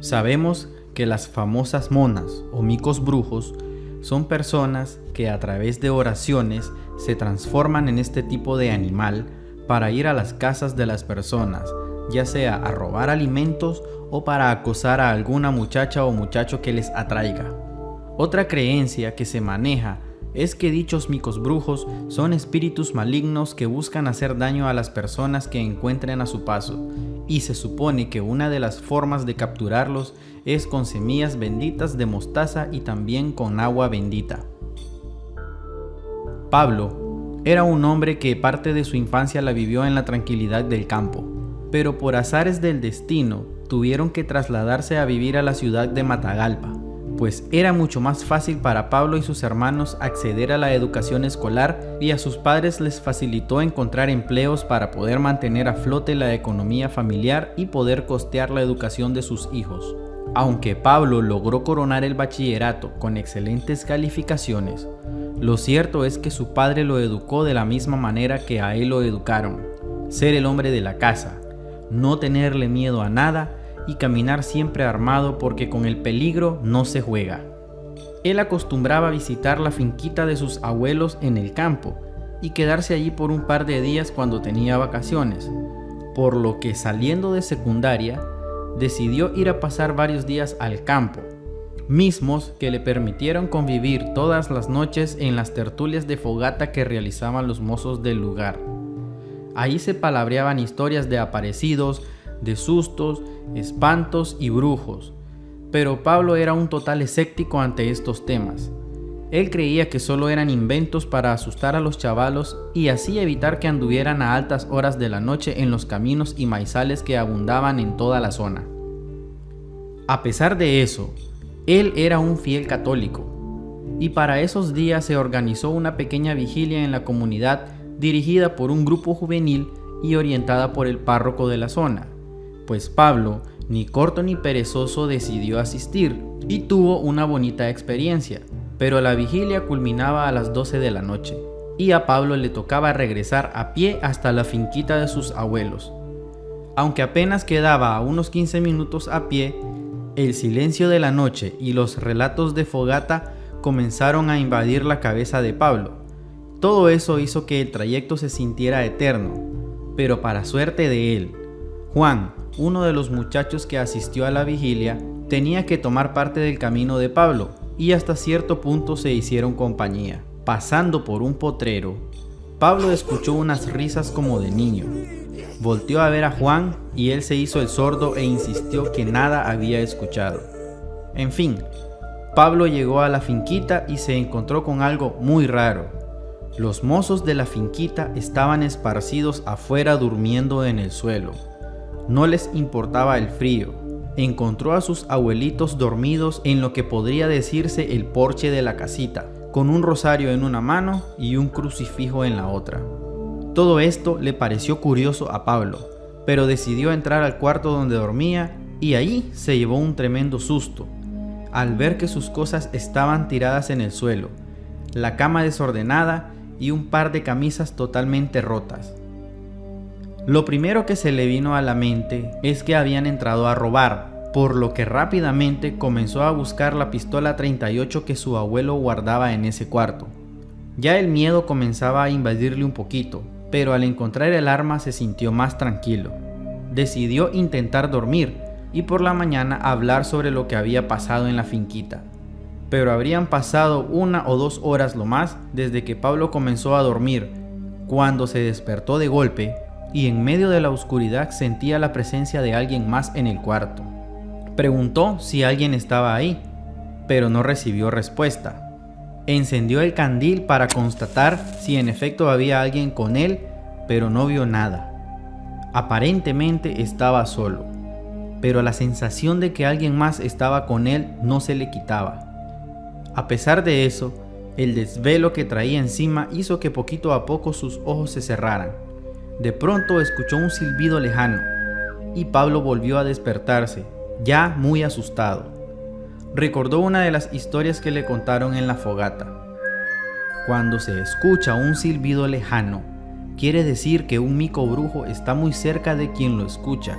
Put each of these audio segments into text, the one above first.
Sabemos que las famosas monas o micos brujos son personas que a través de oraciones se transforman en este tipo de animal para ir a las casas de las personas, ya sea a robar alimentos o para acosar a alguna muchacha o muchacho que les atraiga. Otra creencia que se maneja es que dichos micos brujos son espíritus malignos que buscan hacer daño a las personas que encuentren a su paso, y se supone que una de las formas de capturarlos es con semillas benditas de mostaza y también con agua bendita. Pablo era un hombre que parte de su infancia la vivió en la tranquilidad del campo, pero por azares del destino tuvieron que trasladarse a vivir a la ciudad de Matagalpa, pues era mucho más fácil para Pablo y sus hermanos acceder a la educación escolar y a sus padres les facilitó encontrar empleos para poder mantener a flote la economía familiar y poder costear la educación de sus hijos. Aunque Pablo logró coronar el bachillerato con excelentes calificaciones, lo cierto es que su padre lo educó de la misma manera que a él lo educaron: ser el hombre de la casa, no tenerle miedo a nada y caminar siempre armado porque con el peligro no se juega. Él acostumbraba a visitar la finquita de sus abuelos en el campo y quedarse allí por un par de días cuando tenía vacaciones, por lo que saliendo de secundaria decidió ir a pasar varios días al campo, mismos que le permitieron convivir todas las noches en las tertulias de fogata que realizaban los mozos del lugar. Ahí se palabreaban historias de aparecidos, de sustos, espantos y brujos, pero Pablo era un total escéptico ante estos temas. Él creía que solo eran inventos para asustar a los chavalos y así evitar que anduvieran a altas horas de la noche en los caminos y maizales que abundaban en toda la zona. A pesar de eso, él era un fiel católico, y para esos días se organizó una pequeña vigilia en la comunidad dirigida por un grupo juvenil y orientada por el párroco de la zona. Pues Pablo, ni corto ni perezoso, decidió asistir y tuvo una bonita experiencia, pero la vigilia culminaba a las 12 de la noche y a Pablo le tocaba regresar a pie hasta la finquita de sus abuelos. Aunque apenas quedaba a unos 15 minutos a pie, el silencio de la noche y los relatos de fogata comenzaron a invadir la cabeza de Pablo. Todo eso hizo que el trayecto se sintiera eterno, pero para suerte de él, Juan, uno de los muchachos que asistió a la vigilia, tenía que tomar parte del camino de Pablo y hasta cierto punto se hicieron compañía. Pasando por un potrero, Pablo escuchó unas risas como de niño. Volteó a ver a Juan y él se hizo el sordo e insistió que nada había escuchado. En fin, Pablo llegó a la finquita y se encontró con algo muy raro. Los mozos de la finquita estaban esparcidos afuera durmiendo en el suelo. No les importaba el frío. Encontró a sus abuelitos dormidos en lo que podría decirse el porche de la casita, con un rosario en una mano y un crucifijo en la otra. Todo esto le pareció curioso a Pablo, pero decidió entrar al cuarto donde dormía y ahí se llevó un tremendo susto, al ver que sus cosas estaban tiradas en el suelo, la cama desordenada y un par de camisas totalmente rotas. Lo primero que se le vino a la mente es que habían entrado a robar, por lo que rápidamente comenzó a buscar la pistola 38 que su abuelo guardaba en ese cuarto. Ya el miedo comenzaba a invadirle un poquito, pero al encontrar el arma se sintió más tranquilo. Decidió intentar dormir y por la mañana hablar sobre lo que había pasado en la finquita. Pero habrían pasado 1 o 2 horas lo más desde que Pablo comenzó a dormir, cuando se despertó de golpe y en medio de la oscuridad sentía la presencia de alguien más en el cuarto. Preguntó si alguien estaba ahí, pero no recibió respuesta. Encendió el candil para constatar si en efecto había alguien con él, pero no vio nada. Aparentemente estaba solo, pero la sensación de que alguien más estaba con él no se le quitaba. A pesar de eso, el desvelo que traía encima hizo que poquito a poco sus ojos se cerraran. De pronto escuchó un silbido lejano y Pablo volvió a despertarse, ya muy asustado. Recordó una de las historias que le contaron en la fogata. Cuando se escucha un silbido lejano, quiere decir que un mico brujo está muy cerca de quien lo escucha.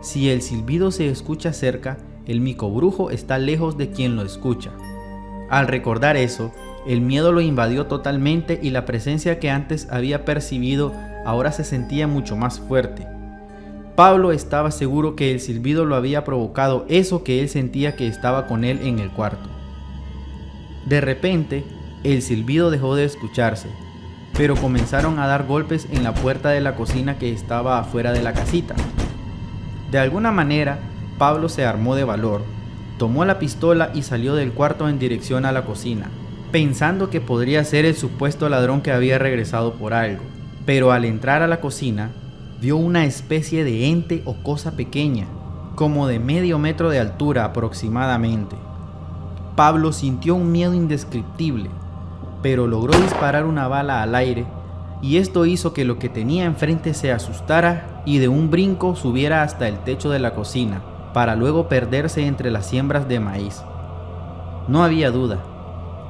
Si el silbido se escucha cerca, el micobrujo está lejos de quien lo escucha. Al recordar eso, el miedo lo invadió totalmente y la presencia que antes había percibido ahora se sentía mucho más fuerte. Pablo estaba seguro que el silbido lo había provocado eso que él sentía que estaba con él en el cuarto. De repente, el silbido dejó de escucharse, pero comenzaron a dar golpes en la puerta de la cocina que estaba afuera de la casita. De alguna manera, Pablo se armó de valor, tomó la pistola y salió del cuarto en dirección a la cocina, pensando que podría ser el supuesto ladrón que había regresado por algo. Pero al entrar a la cocina, vio una especie de ente o cosa pequeña, como de medio metro de altura aproximadamente. Pablo sintió un miedo indescriptible, pero logró disparar una bala al aire, y esto hizo que lo que tenía enfrente se asustara y de un brinco subiera hasta el techo de la cocina, para luego perderse entre las siembras de maíz. No había duda,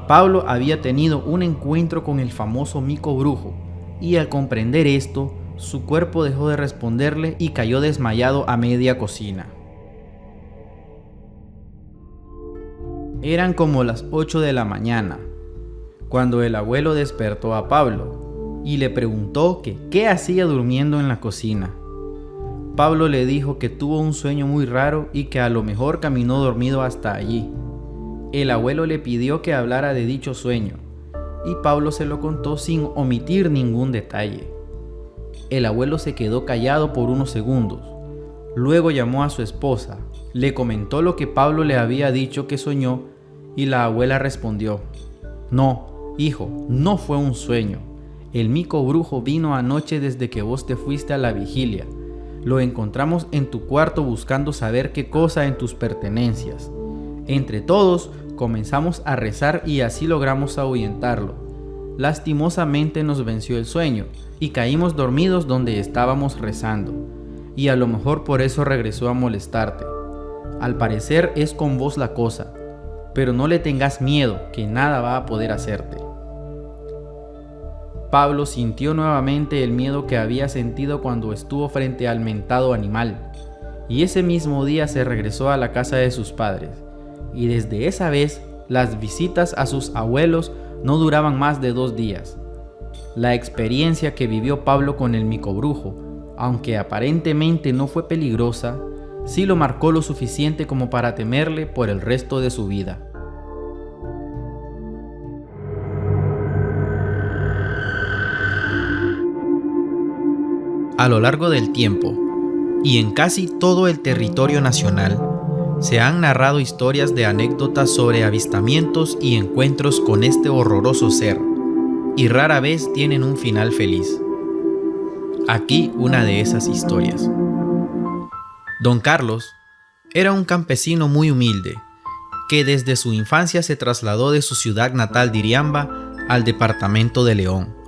Pablo había tenido un encuentro con el famoso micobrujo, y al comprender esto, su cuerpo dejó de responderle y cayó desmayado a media cocina. Eran como las 8 de la mañana, cuando el abuelo despertó a Pablo y le preguntó que qué hacía durmiendo en la cocina. Pablo le dijo que tuvo un sueño muy raro y que a lo mejor caminó dormido hasta allí. El abuelo le pidió que hablara de dicho sueño, y Pablo se lo contó sin omitir ningún detalle. El abuelo se quedó callado por unos segundos. Luego llamó a su esposa, le comentó lo que Pablo le había dicho que soñó, y la abuela respondió: «No, hijo, no fue un sueño. El micobrujo vino anoche desde que vos te fuiste a la vigilia. Lo encontramos en tu cuarto buscando saber qué cosa en tus pertenencias. Entre todos comenzamos a rezar y así logramos ahuyentarlo. Lastimosamente nos venció el sueño y caímos dormidos donde estábamos rezando, y a lo mejor por eso regresó a molestarte. Al parecer es con vos la cosa, pero no le tengas miedo, que nada va a poder hacerte». Pablo sintió nuevamente el miedo que había sentido cuando estuvo frente al mentado animal, y ese mismo día se regresó a la casa de sus padres, y desde esa vez las visitas a sus abuelos no duraban más de 2 días. La experiencia que vivió Pablo con el micobrujo, aunque aparentemente no fue peligrosa, sí lo marcó lo suficiente como para temerle por el resto de su vida. A lo largo del tiempo, y en casi todo el territorio nacional, se han narrado historias de anécdotas sobre avistamientos y encuentros con este horroroso ser, y rara vez tienen un final feliz. Aquí una de esas historias. Don Carlos era un campesino muy humilde, que desde su infancia se trasladó de su ciudad natal Diriamba al departamento de León,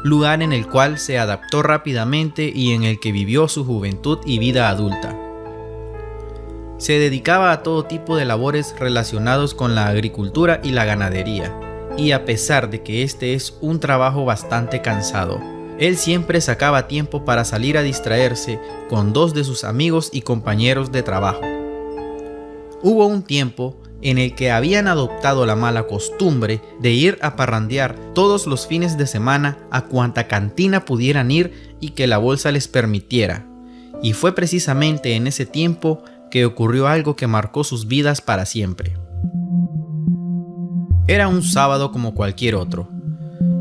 lugar en el cual se adaptó rápidamente y en el que vivió su juventud y vida adulta. Se dedicaba a todo tipo de labores relacionados con la agricultura y la ganadería, y a pesar de que este es un trabajo bastante cansado, él siempre sacaba tiempo para salir a distraerse con 2 de sus amigos y compañeros de trabajo. Hubo un tiempo en el que habían adoptado la mala costumbre de ir a parrandear todos los fines de semana a cuanta cantina pudieran ir y que la bolsa les permitiera, y fue precisamente en ese tiempo que ocurrió algo que marcó sus vidas para siempre. Era un sábado como cualquier otro,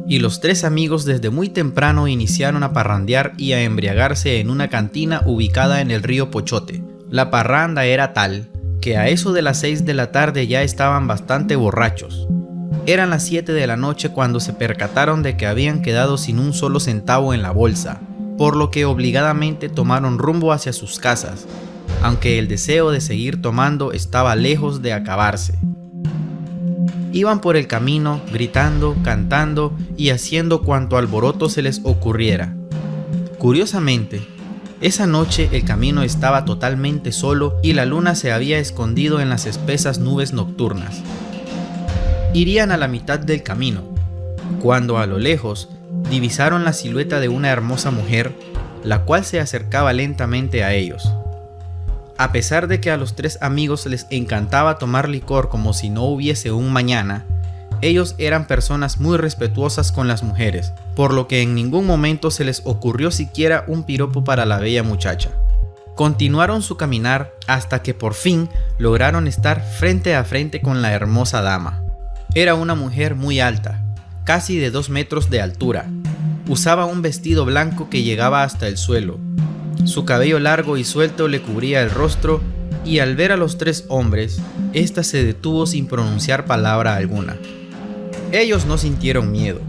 y los 3 amigos desde muy temprano iniciaron a parrandear y a embriagarse en una cantina ubicada en el río Pochote. La parranda era tal que a eso de las 6 de la tarde ya estaban bastante borrachos. Eran las 7 de la noche cuando se percataron de que habían quedado sin un solo centavo en la bolsa, por lo que obligadamente tomaron rumbo hacia sus casas, aunque el deseo de seguir tomando estaba lejos de acabarse. Iban por el camino gritando, cantando y haciendo cuanto alboroto se les ocurriera. Curiosamente, esa noche el camino estaba totalmente solo y la luna se había escondido en las espesas nubes nocturnas. Irían a la mitad del camino, cuando a lo lejos divisaron la silueta de una hermosa mujer, la cual se acercaba lentamente a ellos. A pesar de que a los 3 amigos les encantaba tomar licor como si no hubiese un mañana, ellos eran personas muy respetuosas con las mujeres, por lo que en ningún momento se les ocurrió siquiera un piropo para la bella muchacha. Continuaron su caminar hasta que por fin lograron estar frente a frente con la hermosa dama. Era una mujer muy alta, casi de 2 metros de altura. Usaba un vestido blanco que llegaba hasta el suelo. Su cabello largo y suelto le cubría el rostro y al ver a los 3 hombres, ésta se detuvo sin pronunciar palabra alguna. Ellos no sintieron miedo.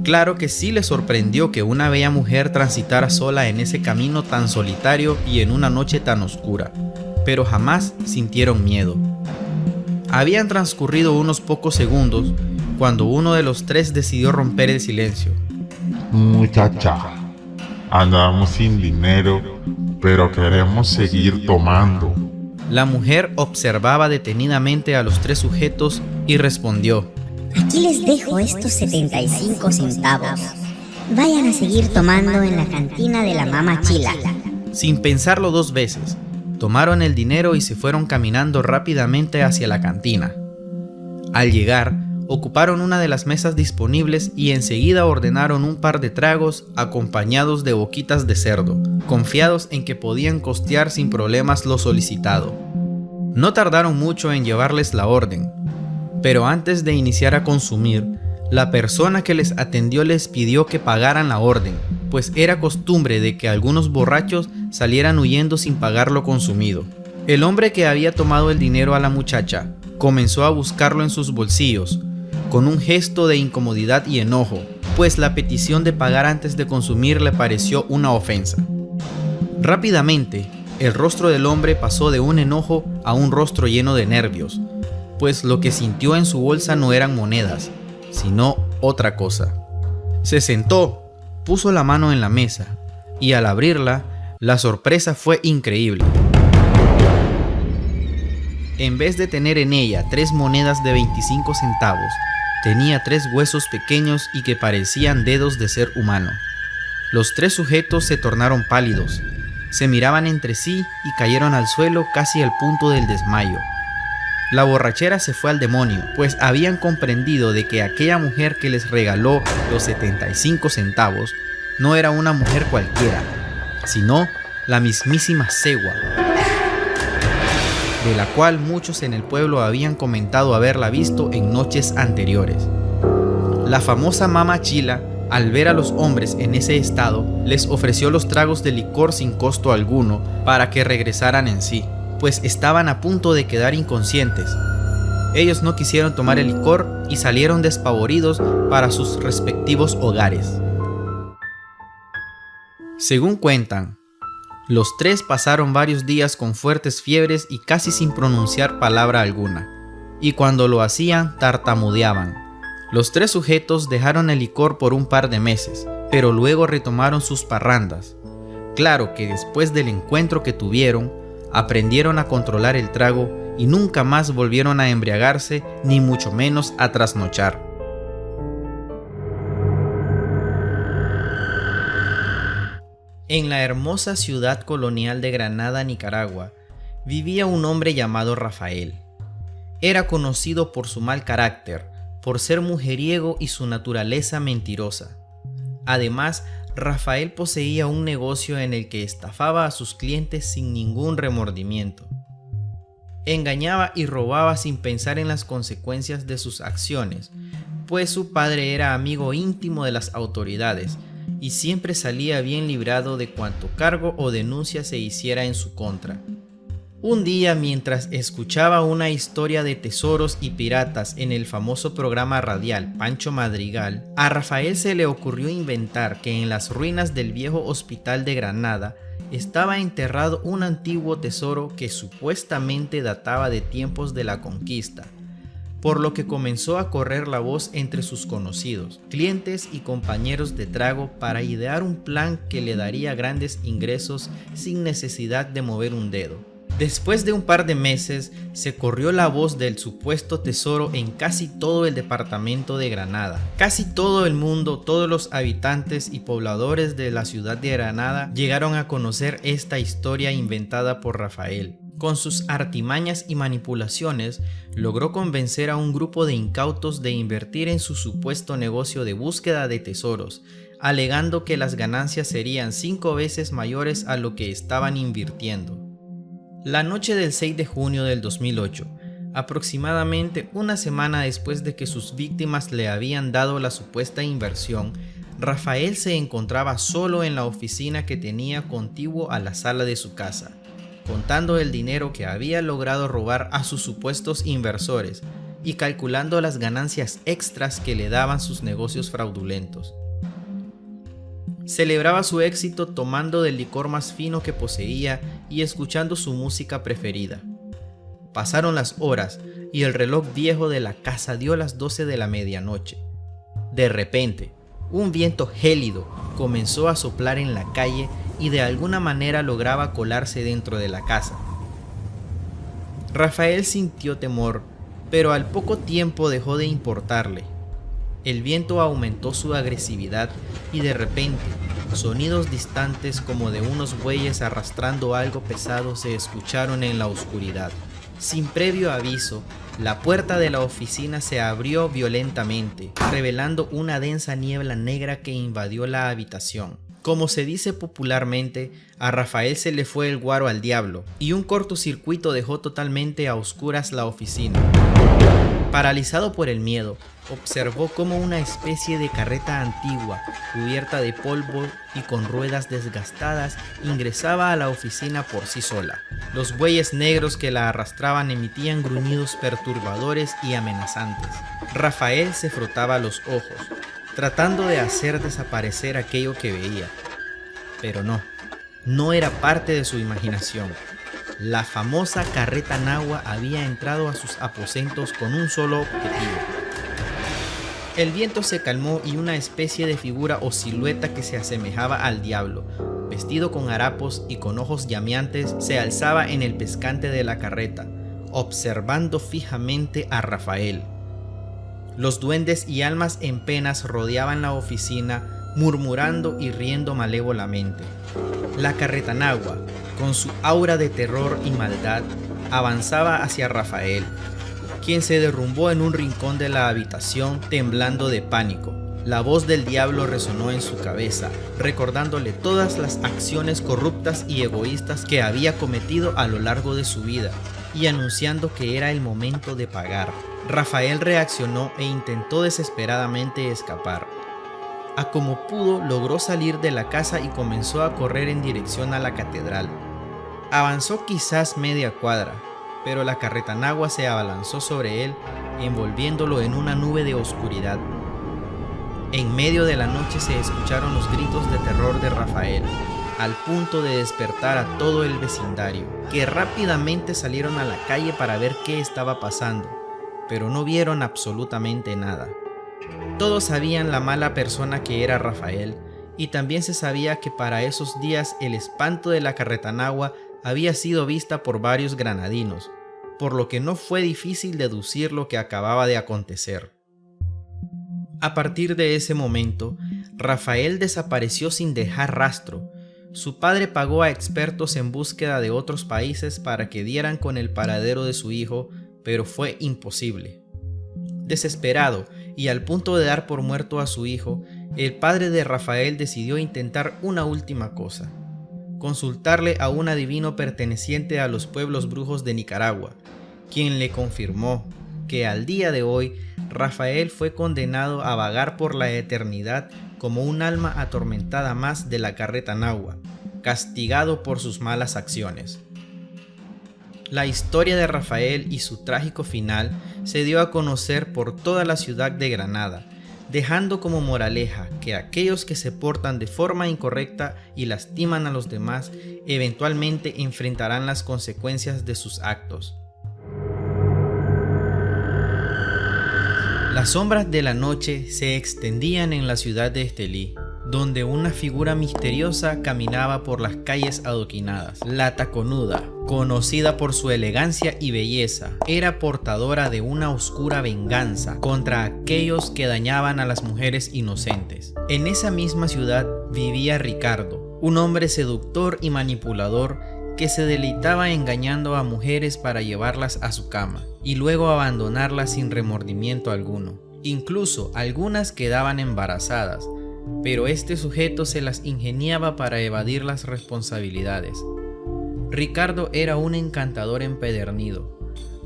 Claro que sí les sorprendió que una bella mujer transitara sola en ese camino tan solitario y en una noche tan oscura, pero jamás sintieron miedo. Habían transcurrido unos pocos segundos cuando uno de los 3 decidió romper el silencio. Muchacha, andamos sin dinero, pero queremos seguir tomando. La mujer observaba detenidamente a los 3 sujetos y respondió: Aquí les dejo estos 75 centavos. Vayan a seguir tomando en la cantina de la Mama Chila. Sin pensarlo 2 veces, tomaron el dinero y se fueron caminando rápidamente hacia la cantina. Al llegar, ocuparon una de las mesas disponibles y enseguida ordenaron un par de tragos acompañados de boquitas de cerdo, confiados en que podían costear sin problemas lo solicitado. No tardaron mucho en llevarles la orden, pero antes de iniciar a consumir, la persona que les atendió les pidió que pagaran la orden, pues era costumbre de que algunos borrachos salieran huyendo sin pagar lo consumido. El hombre que había tomado el dinero a la muchacha comenzó a buscarlo en sus bolsillos, con un gesto de incomodidad y enojo, pues la petición de pagar antes de consumir le pareció una ofensa. Rápidamente, el rostro del hombre pasó de un enojo a un rostro lleno de nervios, pues lo que sintió en su bolsa no eran monedas, sino otra cosa. Se sentó, puso la mano en la mesa, y al abrirla, la sorpresa fue increíble. En vez de tener en ella 3 monedas de 25 centavos, tenía 3 huesos pequeños y que parecían dedos de ser humano. Los 3 sujetos se tornaron pálidos, se miraban entre sí y cayeron al suelo casi al punto del desmayo. La borrachera se fue al demonio, pues habían comprendido de que aquella mujer que les regaló los 75 centavos no era una mujer cualquiera, sino la mismísima Segua, de la cual muchos en el pueblo habían comentado haberla visto en noches anteriores. La famosa Mama Chila, al ver a los hombres en ese estado, les ofreció los tragos de licor sin costo alguno para que regresaran en sí, pues estaban a punto de quedar inconscientes. Ellos no quisieron tomar el licor y salieron despavoridos para sus respectivos hogares. Según cuentan, los 3 pasaron varios días con fuertes fiebres y casi sin pronunciar palabra alguna, y cuando lo hacían tartamudeaban. Los 3 sujetos dejaron el licor por un par de meses, pero luego retomaron sus parrandas. Claro que después del encuentro que tuvieron, aprendieron a controlar el trago y nunca más volvieron a embriagarse, ni mucho menos a trasnochar. En la hermosa ciudad colonial de Granada, Nicaragua, vivía un hombre llamado Rafael. Era conocido por su mal carácter, por ser mujeriego y su naturaleza mentirosa. Además, Rafael poseía un negocio en el que estafaba a sus clientes sin ningún remordimiento. Engañaba y robaba sin pensar en las consecuencias de sus acciones, pues su padre era amigo íntimo de las autoridades y siempre salía bien librado de cuanto cargo o denuncia se hiciera en su contra. Un día, mientras escuchaba una historia de tesoros y piratas en el famoso programa radial Pancho Madrigal, a Rafael se le ocurrió inventar que en las ruinas del viejo hospital de Granada estaba enterrado un antiguo tesoro que supuestamente databa de tiempos de la conquista, por lo que comenzó a correr la voz entre sus conocidos, clientes y compañeros de trago para idear un plan que le daría grandes ingresos sin necesidad de mover un dedo. Después de un par de meses, se corrió la voz del supuesto tesoro en casi todo el departamento de Granada. Casi todo el mundo, todos los habitantes y pobladores de la ciudad de Granada llegaron a conocer esta historia inventada por Rafael. Con sus artimañas y manipulaciones, logró convencer a un grupo de incautos de invertir en su supuesto negocio de búsqueda de tesoros, alegando que las ganancias serían 5 veces mayores a lo que estaban invirtiendo. La noche del 6 de junio del 2008, aproximadamente una semana después de que sus víctimas le habían dado la supuesta inversión, Rafael se encontraba solo en la oficina que tenía contiguo a la sala de su casa, contando el dinero que había logrado robar a sus supuestos inversores y calculando las ganancias extras que le daban sus negocios fraudulentos. Celebraba su éxito tomando del licor más fino que poseía y escuchando su música preferida. Pasaron las horas y el reloj viejo de la casa dio las 12 de la medianoche. De repente, un viento gélido comenzó a soplar en la calle y de alguna manera lograba colarse dentro de la casa. Rafael sintió temor, pero al poco tiempo dejó de importarle. El viento aumentó su agresividad y de repente, sonidos distantes como de unos bueyes arrastrando algo pesado se escucharon en la oscuridad. Sin previo aviso, la puerta de la oficina se abrió violentamente, revelando una densa niebla negra que invadió la habitación. Como se dice popularmente, a Rafael se le fue el guaro al diablo, y un cortocircuito dejó totalmente a oscuras la oficina. Paralizado por el miedo, observó cómo una especie de carreta antigua, cubierta de polvo y con ruedas desgastadas, ingresaba a la oficina por sí sola. Los bueyes negros que la arrastraban emitían gruñidos perturbadores y amenazantes. Rafael se frotaba los ojos, tratando de hacer desaparecer aquello que veía. Pero no era parte de su imaginación. La famosa carreta nahua había entrado a sus aposentos con un solo objetivo. El viento se calmó y una especie de figura o silueta que se asemejaba al diablo, vestido con harapos y con ojos llameantes, se alzaba en el pescante de la carreta, observando fijamente a Rafael. Los duendes y almas en penas rodeaban la oficina, murmurando y riendo malévolamente. La carreta nahua, con su aura de terror y maldad, avanzaba hacia Rafael, quien se derrumbó en un rincón de la habitación temblando de pánico. La voz del diablo resonó en su cabeza, recordándole todas las acciones corruptas y egoístas que había cometido a lo largo de su vida y anunciando que era el momento de pagar. Rafael reaccionó e intentó desesperadamente escapar. A como pudo, logró salir de la casa y comenzó a correr en dirección a la catedral. Avanzó quizás media cuadra, pero la carreta nahua se abalanzó sobre él, envolviéndolo en una nube de oscuridad. En medio de la noche se escucharon los gritos de terror de Rafael, al punto de despertar a todo el vecindario, que rápidamente salieron a la calle para ver qué estaba pasando, pero no vieron absolutamente nada. Todos sabían la mala persona que era Rafael, y también se sabía que para esos días el espanto de la carreta nahua había sido vista por varios granadinos, por lo que no fue difícil deducir lo que acababa de acontecer. A partir de ese momento, Rafael desapareció sin dejar rastro. Su padre pagó a expertos en búsqueda de otros países para que dieran con el paradero de su hijo, pero fue imposible. Desesperado y al punto de dar por muerto a su hijo, el padre de Rafael decidió intentar una última cosa: consultarle a un adivino perteneciente a los pueblos brujos de Nicaragua, quien le confirmó que al día de hoy Rafael fue condenado a vagar por la eternidad como un alma atormentada más de la carreta nahua, castigado por sus malas acciones. La historia de Rafael y su trágico final se dio a conocer por toda la ciudad de Granada, dejando como moraleja que aquellos que se portan de forma incorrecta y lastiman a los demás eventualmente enfrentarán las consecuencias de sus actos. Las sombras de la noche se extendían en la ciudad de Estelí, donde una figura misteriosa caminaba por las calles adoquinadas. La taconuda, conocida por su elegancia y belleza, era portadora de una oscura venganza contra aquellos que dañaban a las mujeres inocentes. En esa misma ciudad vivía Ricardo, un hombre seductor y manipulador que se deleitaba engañando a mujeres para llevarlas a su cama y luego abandonarlas sin remordimiento alguno. Incluso algunas quedaban embarazadas, pero este sujeto se las ingeniaba para evadir las responsabilidades. Ricardo era un encantador empedernido,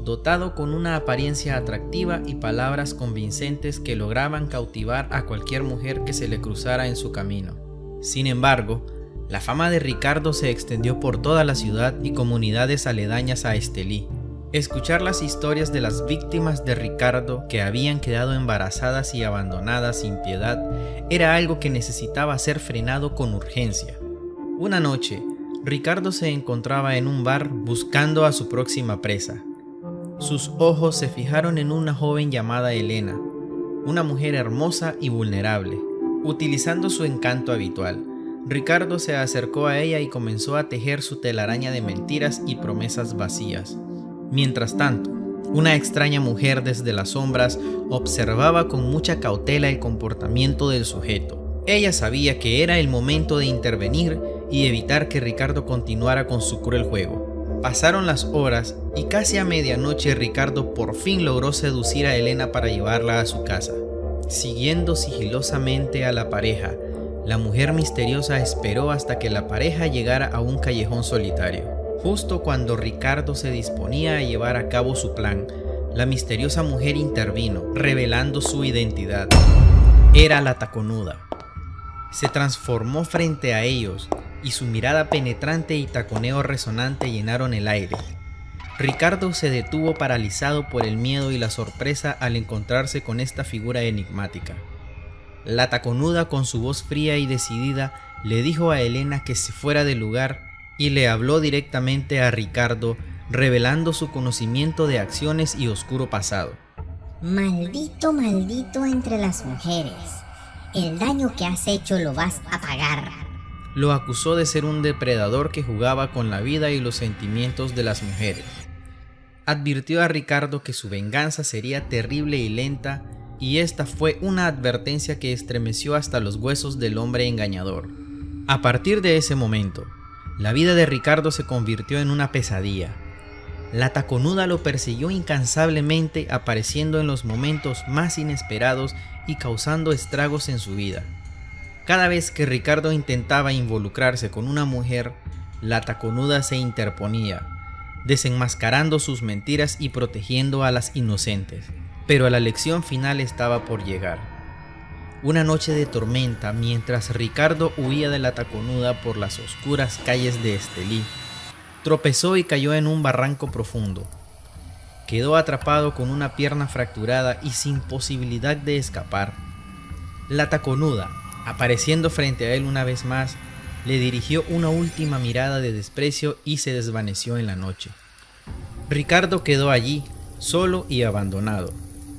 dotado con una apariencia atractiva y palabras convincentes que lograban cautivar a cualquier mujer que se le cruzara en su camino. Sin embargo, la fama de Ricardo se extendió por toda la ciudad y comunidades aledañas a Estelí. Escuchar las historias de las víctimas de Ricardo que habían quedado embarazadas y abandonadas sin piedad era algo que necesitaba ser frenado con urgencia. Una noche, Ricardo se encontraba en un bar buscando a su próxima presa. Sus ojos se fijaron en una joven llamada Elena, una mujer hermosa y vulnerable. Utilizando su encanto habitual, Ricardo se acercó a ella y comenzó a tejer su telaraña de mentiras y promesas vacías. Mientras tanto, una extraña mujer desde las sombras observaba con mucha cautela el comportamiento del sujeto. Ella sabía que era el momento de intervenir y evitar que Ricardo continuara con su cruel juego. Pasaron las horas y casi a medianoche Ricardo por fin logró seducir a Elena para llevarla a su casa. Siguiendo sigilosamente a la pareja, la mujer misteriosa esperó hasta que la pareja llegara a un callejón solitario. Justo cuando Ricardo se disponía a llevar a cabo su plan, la misteriosa mujer intervino, revelando su identidad. Era la taconuda. Se transformó frente a ellos y su mirada penetrante y taconeo resonante llenaron el aire. Ricardo se detuvo paralizado por el miedo y la sorpresa al encontrarse con esta figura enigmática. La taconuda, con su voz fría y decidida, le dijo a Elena que se fuera del lugar y le habló directamente a Ricardo, revelando su conocimiento de acciones y oscuro pasado. Maldito, maldito entre las mujeres. El daño que has hecho lo vas a pagar. Lo acusó de ser un depredador que jugaba con la vida y los sentimientos de las mujeres. Advirtió a Ricardo que su venganza sería terrible y lenta, y esta fue una advertencia que estremeció hasta los huesos del hombre engañador. A partir de ese momento, la vida de Ricardo se convirtió en una pesadilla. La taconuda lo persiguió incansablemente, apareciendo en los momentos más inesperados y causando estragos en su vida. Cada vez que Ricardo intentaba involucrarse con una mujer, la taconuda se interponía, desenmascarando sus mentiras y protegiendo a las inocentes. Pero la lección final estaba por llegar. Una noche de tormenta, mientras Ricardo huía de la taconuda por las oscuras calles de Estelí, tropezó y cayó en un barranco profundo. Quedó atrapado con una pierna fracturada y sin posibilidad de escapar. La taconuda, apareciendo frente a él una vez más, le dirigió una última mirada de desprecio y se desvaneció en la noche. Ricardo quedó allí, solo y abandonado.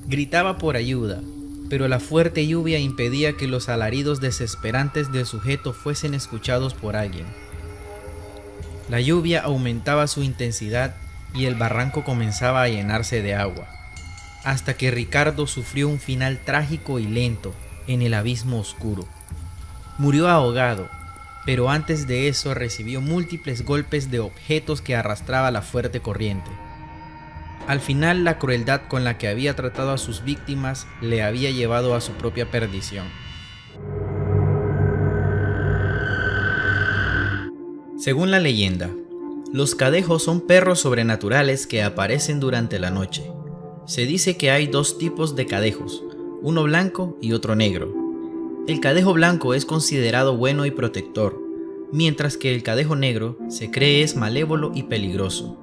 Gritaba por ayuda, pero la fuerte lluvia impedía que los alaridos desesperantes del sujeto fuesen escuchados por alguien. La lluvia aumentaba su intensidad y el barranco comenzaba a llenarse de agua, hasta que Ricardo sufrió un final trágico y lento en el abismo oscuro. Murió ahogado, pero antes de eso recibió múltiples golpes de objetos que arrastraba la fuerte corriente. Al final, la crueldad con la que había tratado a sus víctimas le había llevado a su propia perdición. Según la leyenda, los cadejos son perros sobrenaturales que aparecen durante la noche. Se dice que hay dos tipos de cadejos, uno blanco y otro negro. El cadejo blanco es considerado bueno y protector, mientras que el cadejo negro se cree es malévolo y peligroso.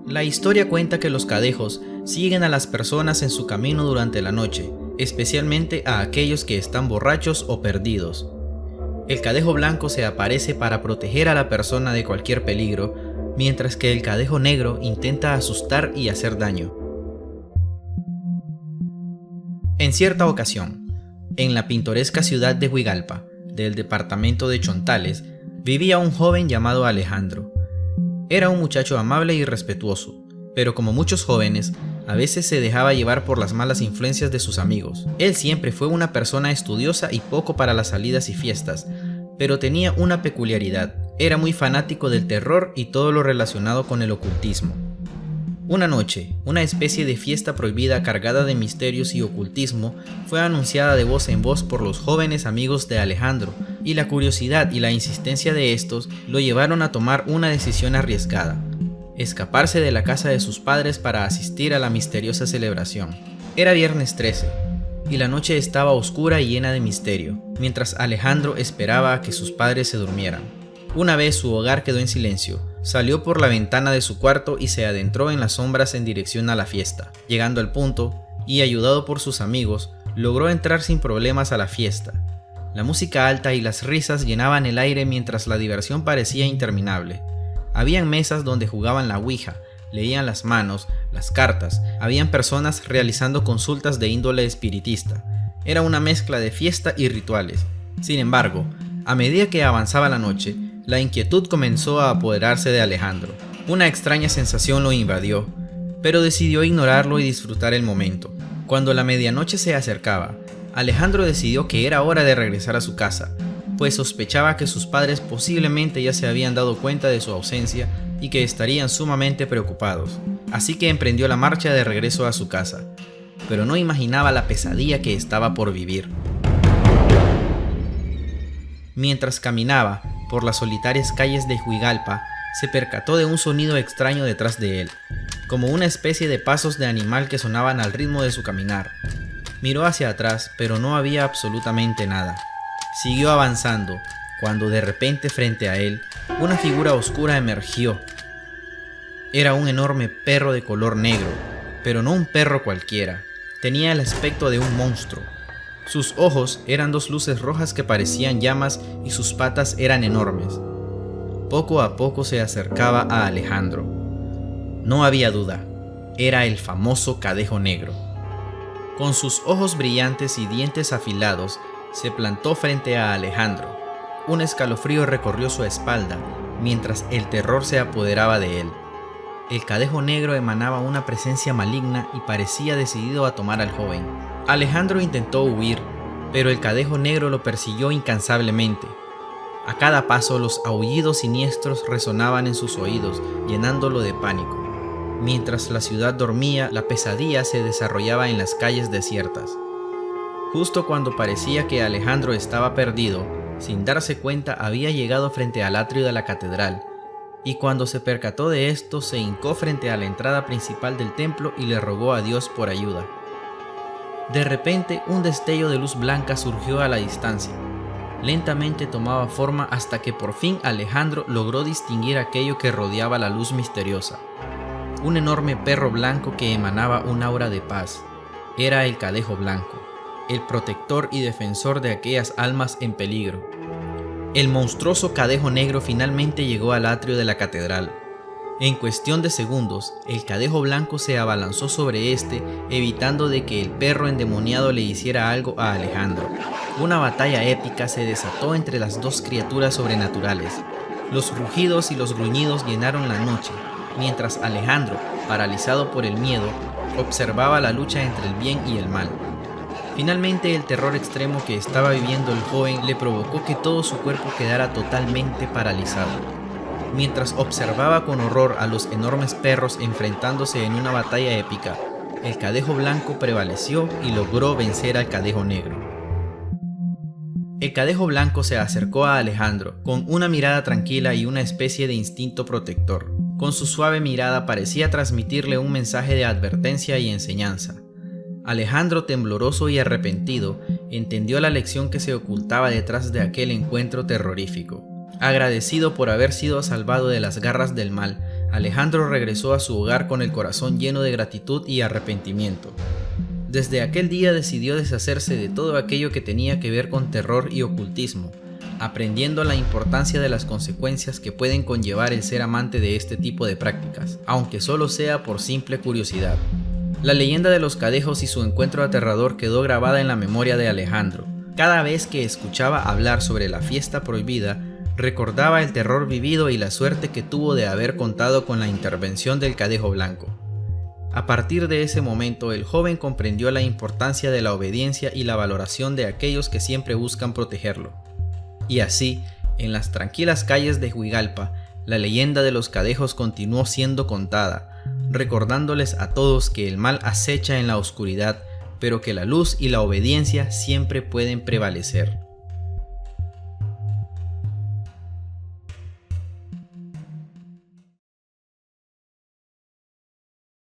La historia cuenta que los cadejos siguen a las personas en su camino durante la noche, especialmente a aquellos que están borrachos o perdidos. El cadejo blanco se aparece para proteger a la persona de cualquier peligro, mientras que el cadejo negro intenta asustar y hacer daño. En cierta ocasión, en la pintoresca ciudad de Huigalpa, del departamento de Chontales, vivía un joven llamado Alejandro. Era un muchacho amable y respetuoso, pero como muchos jóvenes, a veces se dejaba llevar por las malas influencias de sus amigos. Él siempre fue una persona estudiosa y poco para las salidas y fiestas, pero tenía una peculiaridad: era muy fanático del terror y todo lo relacionado con el ocultismo. Una noche, una especie de fiesta prohibida cargada de misterios y ocultismo fue anunciada de voz en voz por los jóvenes amigos de Alejandro, y la curiosidad y la insistencia de estos lo llevaron a tomar una decisión arriesgada: escaparse de la casa de sus padres para asistir a la misteriosa celebración. Era viernes 13, y la noche estaba oscura y llena de misterio, mientras Alejandro esperaba a que sus padres se durmieran. Una vez su hogar quedó en silencio, salió por la ventana de su cuarto y se adentró en las sombras en dirección a la fiesta. Llegando al punto, y ayudado por sus amigos, logró entrar sin problemas a la fiesta. La música alta y las risas llenaban el aire mientras la diversión parecía interminable. Habían mesas donde jugaban la ouija, leían las manos, las cartas, habían personas realizando consultas de índole espiritista. Era una mezcla de fiesta y rituales. Sin embargo, a medida que avanzaba la noche, la inquietud comenzó a apoderarse de Alejandro. Una extraña sensación lo invadió, pero decidió ignorarlo y disfrutar el momento. Cuando la medianoche se acercaba, Alejandro decidió que era hora de regresar a su casa, pues sospechaba que sus padres posiblemente ya se habían dado cuenta de su ausencia y que estarían sumamente preocupados. Así que emprendió la marcha de regreso a su casa, pero no imaginaba la pesadilla que estaba por vivir. Mientras caminaba por las solitarias calles de Huigalpa, se percató de un sonido extraño detrás de él, como una especie de pasos de animal que sonaban al ritmo de su caminar. Miró hacia atrás, pero no había absolutamente nada. Siguió avanzando, cuando de repente frente a él, una figura oscura emergió. Era un enorme perro de color negro, pero no un perro cualquiera. Tenía el aspecto de un monstruo. Sus ojos eran dos luces rojas que parecían llamas y sus patas eran enormes. Poco a poco se acercaba a Alejandro. No había duda, era el famoso Cadejo Negro. Con sus ojos brillantes y dientes afilados, se plantó frente a Alejandro. Un escalofrío recorrió su espalda, mientras el terror se apoderaba de él. El Cadejo Negro emanaba una presencia maligna y parecía decidido a tomar al joven. Alejandro intentó huir, pero el Cadejo Negro lo persiguió incansablemente. A cada paso los aullidos siniestros resonaban en sus oídos, llenándolo de pánico. Mientras la ciudad dormía, la pesadilla se desarrollaba en las calles desiertas. Justo cuando parecía que Alejandro estaba perdido, sin darse cuenta había llegado frente al atrio de la catedral, y cuando se percató de esto se hincó frente a la entrada principal del templo y le rogó a Dios por ayuda. De repente un destello de luz blanca surgió a la distancia. Lentamente tomaba forma hasta que por fin Alejandro logró distinguir aquello que rodeaba la luz misteriosa. Un enorme perro blanco que emanaba un aura de paz. Era el Cadejo Blanco, el protector y defensor de aquellas almas en peligro. El monstruoso Cadejo Negro finalmente llegó al atrio de la catedral. En cuestión de segundos, el Cadejo Blanco se abalanzó sobre este, evitando de que el perro endemoniado le hiciera algo a Alejandro. Una batalla épica se desató entre las dos criaturas sobrenaturales. Los rugidos y los gruñidos llenaron la noche, mientras Alejandro, paralizado por el miedo, observaba la lucha entre el bien y el mal. Finalmente, el terror extremo que estaba viviendo el joven le provocó que todo su cuerpo quedara totalmente paralizado. Mientras observaba con horror a los enormes perros enfrentándose en una batalla épica, el Cadejo Blanco prevaleció y logró vencer al Cadejo Negro. El Cadejo Blanco se acercó a Alejandro con una mirada tranquila y una especie de instinto protector. Con su suave mirada parecía transmitirle un mensaje de advertencia y enseñanza. Alejandro, tembloroso y arrepentido, entendió la lección que se ocultaba detrás de aquel encuentro terrorífico. Agradecido por haber sido salvado de las garras del mal, Alejandro regresó a su hogar con el corazón lleno de gratitud y arrepentimiento. Desde aquel día decidió deshacerse de todo aquello que tenía que ver con terror y ocultismo, aprendiendo la importancia de las consecuencias que pueden conllevar el ser amante de este tipo de prácticas, aunque solo sea por simple curiosidad. La leyenda de los cadejos y su encuentro aterrador quedó grabada en la memoria de Alejandro. Cada vez que escuchaba hablar sobre la fiesta prohibida, recordaba el terror vivido y la suerte que tuvo de haber contado con la intervención del Cadejo Blanco. A partir de ese momento, el joven comprendió la importancia de la obediencia y la valoración de aquellos que siempre buscan protegerlo. Y así, en las tranquilas calles de Huigalpa, la leyenda de los cadejos continuó siendo contada, recordándoles a todos que el mal acecha en la oscuridad, pero que la luz y la obediencia siempre pueden prevalecer.